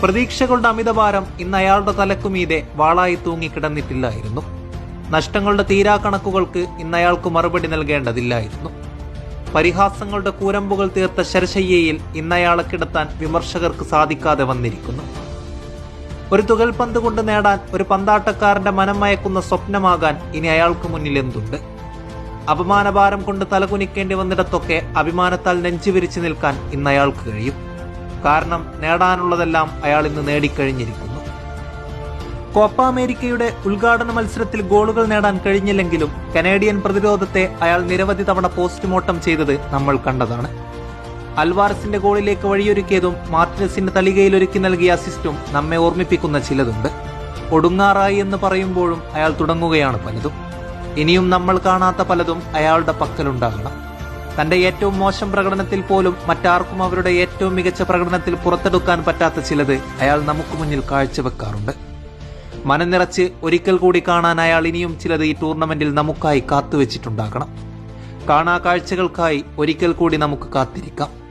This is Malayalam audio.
പ്രതീക്ഷകളുടെ അമിതഭാരം ഇന്ന് അയാളുടെ തലക്കുമീതെ വാളായി തൂങ്ങിക്കിടന്നിട്ടില്ലായിരുന്നു. നഷ്ടങ്ങളുടെ തീരാക്കണക്കുകൾക്ക് ഇന്ന് അയാൾക്ക് മറുപടി നൽകേണ്ടതില്ലായിരുന്നു. പരിഹാസങ്ങളുടെ കൂരമ്പുകൾ തീർത്ത ശരശയ്യയിൽ ഇന്ന് അയാളെ കിടത്താൻ വിമർശകർക്ക് സാധിക്കാതെ വന്നിരിക്കുന്നു. ഒരു തുകൽപന്ത് കൊണ്ട് നേടാൻ ഒരു പന്താട്ടക്കാരന്റെ മനം മയക്കുന്ന സ്വപ്നമാകാൻ ഇനി അയാൾക്ക് മുന്നിൽ എന്തുണ്ട്? അപമാനഭാരം കൊണ്ട് തലകുനിക്കേണ്ടി വന്നിടത്തൊക്കെ അഭിമാനത്താൽ നെഞ്ചുവിരിച്ചു നിൽക്കാൻ ഇന്ന് അയാൾക്ക് കഴിയും. കാരണം നേടാനുള്ളതെല്ലാം അയാൾ ഇന്ന് നേടിക്കഴിഞ്ഞിരിക്കുന്നു. കോപ്പ അമേരിക്കയുടെ ഉദ്ഘാടന മത്സരത്തിൽ ഗോളുകൾ നേടാൻ കഴിഞ്ഞില്ലെങ്കിലും കനേഡിയൻ പ്രതിരോധത്തെ അയാൾ നിരവധി തവണ പോസ്റ്റ്മോർട്ടം ചെയ്തത് നമ്മൾ കണ്ടതാണ്. അൽവാരസിന്റെ ഗോളിലേക്ക് വഴിയൊരുക്കിയതും മാർട്ടിനസിന്റെ തളികയിൽ ഒരുക്കി നൽകിയ അസിസ്റ്റും നമ്മെ ഓർമ്മിപ്പിക്കുന്ന ചിലതുണ്ട്. ഒടുങ്ങാറായി എന്ന് പറയുമ്പോഴും അയാൾ തുടങ്ങുകയാണ് പലതും. ഇനിയും നമ്മൾ കാണാത്ത പലതും അയാളുടെ പക്കലുണ്ടാകണം. തന്റെ ഏറ്റവും മോശം പ്രകടനത്തിൽ പോലും മറ്റാർക്കും അവരുടെ ഏറ്റവും മികച്ച പ്രകടനത്തിൽ പുറത്തെടുക്കാൻ പറ്റാത്ത ചിലത് അയാൾ നമുക്ക് മുന്നിൽ കാഴ്ചവെക്കാറുണ്ട്. മനം നിറച്ച് ഒരിക്കൽ കൂടി കാണാൻ അയാൾ ഇനിയും ചിലത് ഈ ടൂർണമെന്റിൽ നമുക്കായി കാത്തുവെച്ചിട്ടുണ്ടാകണം. കാണാ കാഴ്ചകൾക്കായി ഒരിക്കൽ കൂടി നമുക്ക് കാത്തിരിക്കാം.